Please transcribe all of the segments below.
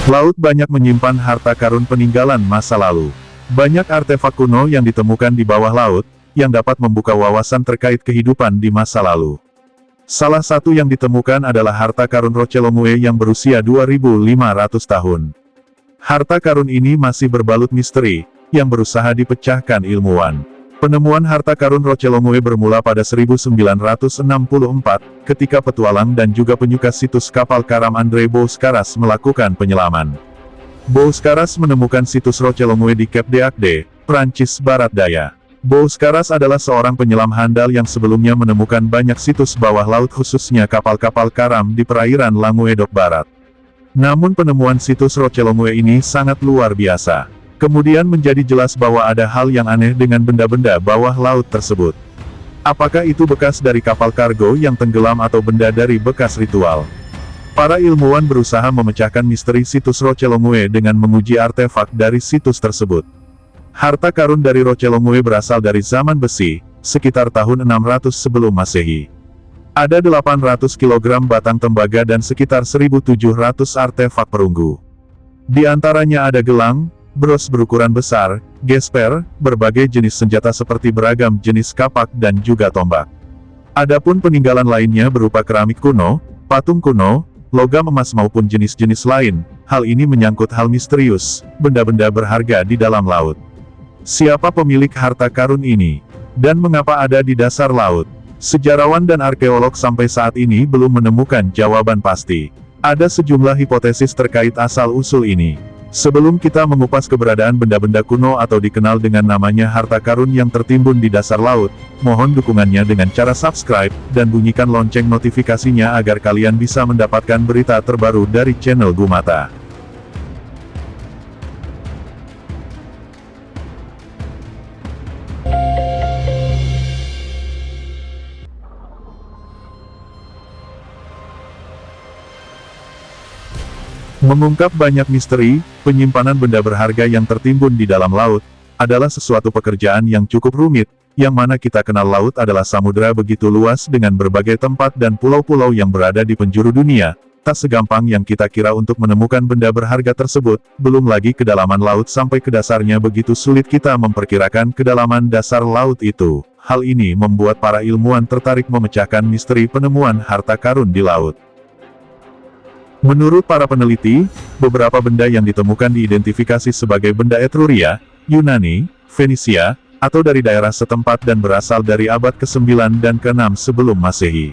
Laut banyak menyimpan harta karun peninggalan masa lalu. Banyak artefak kuno yang ditemukan di bawah laut, yang dapat membuka wawasan terkait kehidupan di masa lalu. Salah satu yang ditemukan adalah harta karun Rochelomoe yang berusia 2.500 tahun. Harta karun ini masih berbalut misteri, yang berusaha dipecahkan ilmuwan. Penemuan harta karun Rochelomoe bermula pada 1964, ketika petualang dan juga penyuka situs kapal karam André Bouskaras melakukan penyelaman. Bouskaras menemukan situs Rochelomoe di Cap d'Agde, Prancis Barat Daya. Bouskaras adalah seorang penyelam handal yang sebelumnya menemukan banyak situs bawah laut khususnya kapal-kapal karam di perairan Languedoc Barat. Namun penemuan situs Rochelomoe ini sangat luar biasa. Kemudian menjadi jelas bahwa ada hal yang aneh dengan benda-benda bawah laut tersebut. Apakah itu bekas dari kapal kargo yang tenggelam atau benda dari bekas ritual? Para ilmuwan berusaha memecahkan misteri situs Rochelomoe dengan menguji artefak dari situs tersebut. Harta karun dari Rochelomoe berasal dari zaman besi, sekitar tahun 600 sebelum Masehi. Ada 800 kg batang tembaga dan sekitar 1.700 artefak perunggu. Di antaranya ada gelang, bros berukuran besar, gesper, berbagai jenis senjata seperti beragam jenis kapak dan juga tombak. Adapun peninggalan lainnya berupa keramik kuno, patung kuno, logam emas maupun jenis-jenis lain. Hal ini menyangkut hal misterius, benda-benda berharga di dalam laut. Siapa pemilik harta karun ini? Dan mengapa ada di dasar laut? Sejarawan dan arkeolog sampai saat ini belum menemukan jawaban pasti. Ada sejumlah hipotesis terkait asal-usul ini. Sebelum kita mengupas keberadaan benda-benda kuno atau dikenal dengan namanya harta karun yang tertimbun di dasar laut, mohon dukungannya dengan cara subscribe, dan bunyikan lonceng notifikasinya agar kalian bisa mendapatkan berita terbaru dari channel Gumata. Mengungkap banyak misteri, penyimpanan benda berharga yang tertimbun di dalam laut, adalah sesuatu pekerjaan yang cukup rumit, yang mana kita kenal laut adalah samudera begitu luas dengan berbagai tempat dan pulau-pulau yang berada di penjuru dunia, tak segampang yang kita kira untuk menemukan benda berharga tersebut, belum lagi kedalaman laut sampai ke dasarnya begitu sulit kita memperkirakan kedalaman dasar laut itu. Hal ini membuat para ilmuwan tertarik memecahkan misteri penemuan harta karun di laut. Menurut para peneliti, beberapa benda yang ditemukan diidentifikasi sebagai benda Etruria, Yunani, Fenisia, atau dari daerah setempat dan berasal dari abad ke-9 dan ke-6 sebelum Masehi.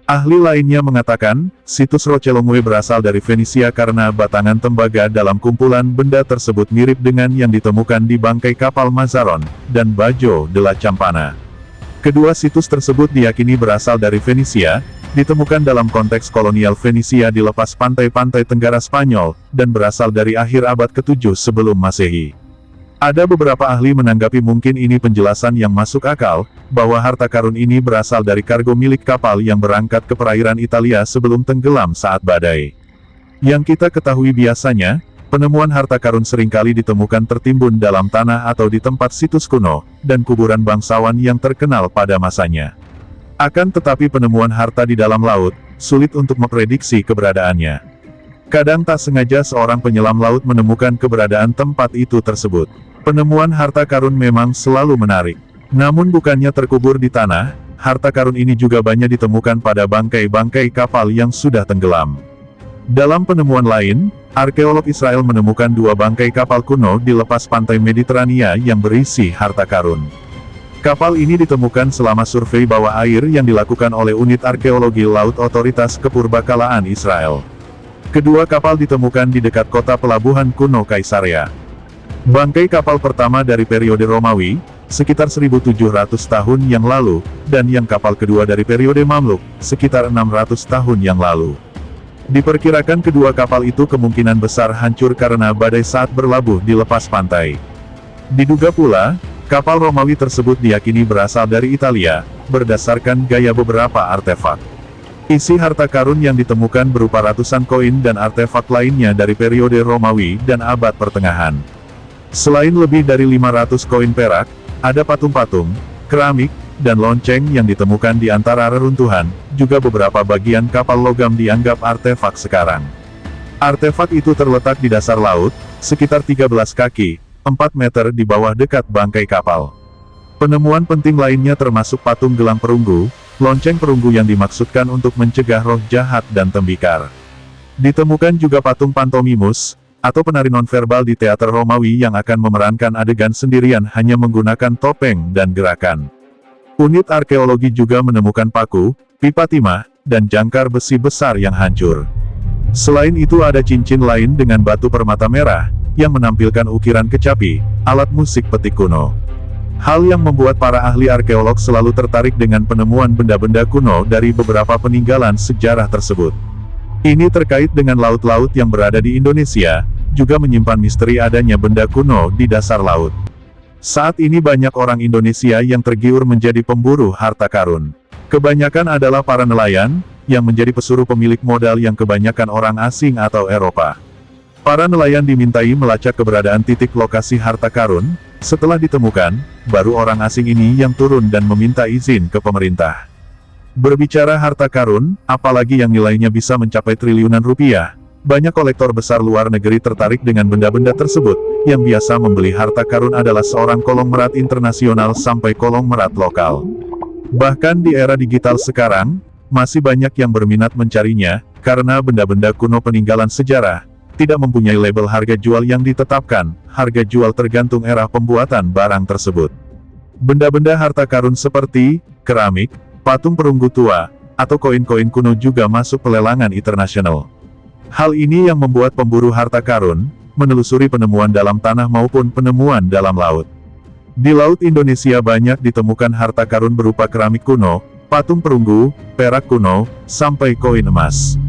Ahli lainnya mengatakan, situs Rochelomoe berasal dari Fenisia karena batangan tembaga dalam kumpulan benda tersebut mirip dengan yang ditemukan di bangkai kapal Mazaron, dan Bajo de la Campana. Kedua situs tersebut diyakini berasal dari Fenisia, ditemukan dalam konteks kolonial Fenisia di lepas pantai-pantai Tenggara Spanyol, dan berasal dari akhir abad ke-7 sebelum Masehi. Ada beberapa ahli menanggapi mungkin ini penjelasan yang masuk akal, bahwa harta karun ini berasal dari kargo milik kapal yang berangkat ke perairan Italia sebelum tenggelam saat badai. Yang kita ketahui biasanya, penemuan harta karun seringkali ditemukan tertimbun dalam tanah atau di tempat situs kuno, dan kuburan bangsawan yang terkenal pada masanya. Akan tetapi penemuan harta di dalam laut, sulit untuk memprediksi keberadaannya. Kadang tak sengaja seorang penyelam laut menemukan keberadaan tempat itu tersebut. Penemuan harta karun memang selalu menarik. Namun bukannya terkubur di tanah, harta karun ini juga banyak ditemukan pada bangkai-bangkai kapal yang sudah tenggelam. Dalam penemuan lain, arkeolog Israel menemukan 2 bangkai kapal kuno di lepas pantai Mediterania yang berisi harta karun. Kapal ini ditemukan selama survei bawah air yang dilakukan oleh unit arkeologi laut otoritas kepurbakalaan Israel. Kedua kapal ditemukan di dekat kota pelabuhan kuno Kaisarea. Bangkai kapal pertama dari periode Romawi, sekitar 1.700 tahun yang lalu, dan yang kapal kedua dari periode Mamluk, sekitar 600 tahun yang lalu. Diperkirakan kedua kapal itu kemungkinan besar hancur karena badai saat berlabuh di lepas pantai. Diduga pula, kapal Romawi tersebut diyakini berasal dari Italia, berdasarkan gaya beberapa artefak. Isi harta karun yang ditemukan berupa ratusan koin dan artefak lainnya dari periode Romawi dan abad pertengahan. Selain lebih dari 500 koin perak, ada patung-patung, keramik, dan lonceng yang ditemukan di antara reruntuhan, juga beberapa bagian kapal logam dianggap artefak sekarang. Artefak itu terletak di dasar laut, sekitar 13 kaki, 4 meter di bawah dekat bangkai kapal. Penemuan penting lainnya termasuk patung gelang perunggu, lonceng perunggu yang dimaksudkan untuk mencegah roh jahat dan tembikar. Ditemukan juga patung pantomimus, atau penari nonverbal di teater Romawi yang akan memerankan adegan sendirian hanya menggunakan topeng dan gerakan. Unit arkeologi juga menemukan paku, pipa timah, dan jangkar besi besar yang hancur. Selain itu ada cincin lain dengan batu permata merah, yang menampilkan ukiran kecapi, alat musik petik kuno. Hal yang membuat para ahli arkeolog selalu tertarik dengan penemuan benda-benda kuno dari beberapa peninggalan sejarah tersebut. Ini terkait dengan laut-laut yang berada di Indonesia, juga menyimpan misteri adanya benda kuno di dasar laut. Saat ini banyak orang Indonesia yang tergiur menjadi pemburu harta karun. Kebanyakan adalah para nelayan, yang menjadi pesuruh pemilik modal yang kebanyakan orang asing atau Eropa. Para nelayan dimintai melacak keberadaan titik lokasi harta karun, setelah ditemukan, baru orang asing ini yang turun dan meminta izin ke pemerintah. Berbicara harta karun, apalagi yang nilainya bisa mencapai triliunan rupiah, banyak kolektor besar luar negeri tertarik dengan benda-benda tersebut, yang biasa membeli harta karun adalah seorang konglomerat internasional sampai konglomerat lokal. Bahkan di era digital sekarang, masih banyak yang berminat mencarinya, karena benda-benda kuno peninggalan sejarah, tidak mempunyai label harga jual yang ditetapkan, harga jual tergantung era pembuatan barang tersebut. Benda-benda harta karun seperti keramik, patung perunggu tua, atau koin-koin kuno juga masuk pelelangan internasional. Hal ini yang membuat pemburu harta karun, menelusuri penemuan dalam tanah maupun penemuan dalam laut. Di Laut Indonesia banyak ditemukan harta karun berupa keramik kuno, patung perunggu, perak kuno, sampai koin emas.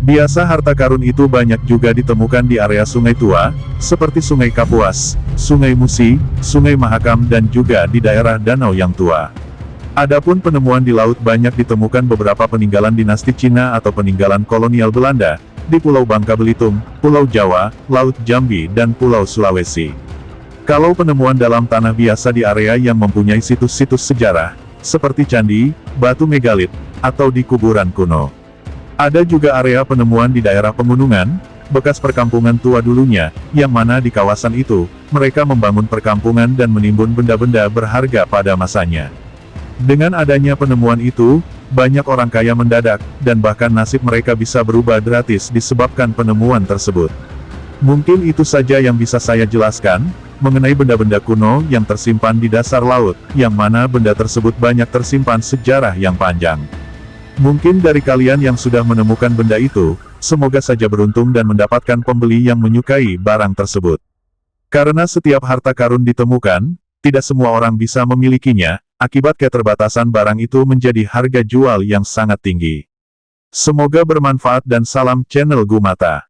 Biasa harta karun itu banyak juga ditemukan di area sungai tua, seperti Sungai Kapuas, Sungai Musi, Sungai Mahakam dan juga di daerah danau yang tua. Adapun penemuan di laut banyak ditemukan beberapa peninggalan dinasti Cina atau peninggalan kolonial Belanda, di Pulau Bangka Belitung, Pulau Jawa, Laut Jambi dan Pulau Sulawesi. Kalau penemuan dalam tanah biasa di area yang mempunyai situs-situs sejarah, seperti candi, batu megalit, atau di kuburan kuno. Ada juga area penemuan di daerah pegunungan, bekas perkampungan tua dulunya, yang mana di kawasan itu, mereka membangun perkampungan dan menimbun benda-benda berharga pada masanya. Dengan adanya penemuan itu, banyak orang kaya mendadak, dan bahkan nasib mereka bisa berubah gratis disebabkan penemuan tersebut. Mungkin itu saja yang bisa saya jelaskan, mengenai benda-benda kuno yang tersimpan di dasar laut, yang mana benda tersebut banyak tersimpan sejarah yang panjang. Mungkin dari kalian yang sudah menemukan benda itu, semoga saja beruntung dan mendapatkan pembeli yang menyukai barang tersebut. Karena setiap harta karun ditemukan, tidak semua orang bisa memilikinya, akibat keterbatasan barang itu menjadi harga jual yang sangat tinggi. Semoga bermanfaat dan salam channel Gumata.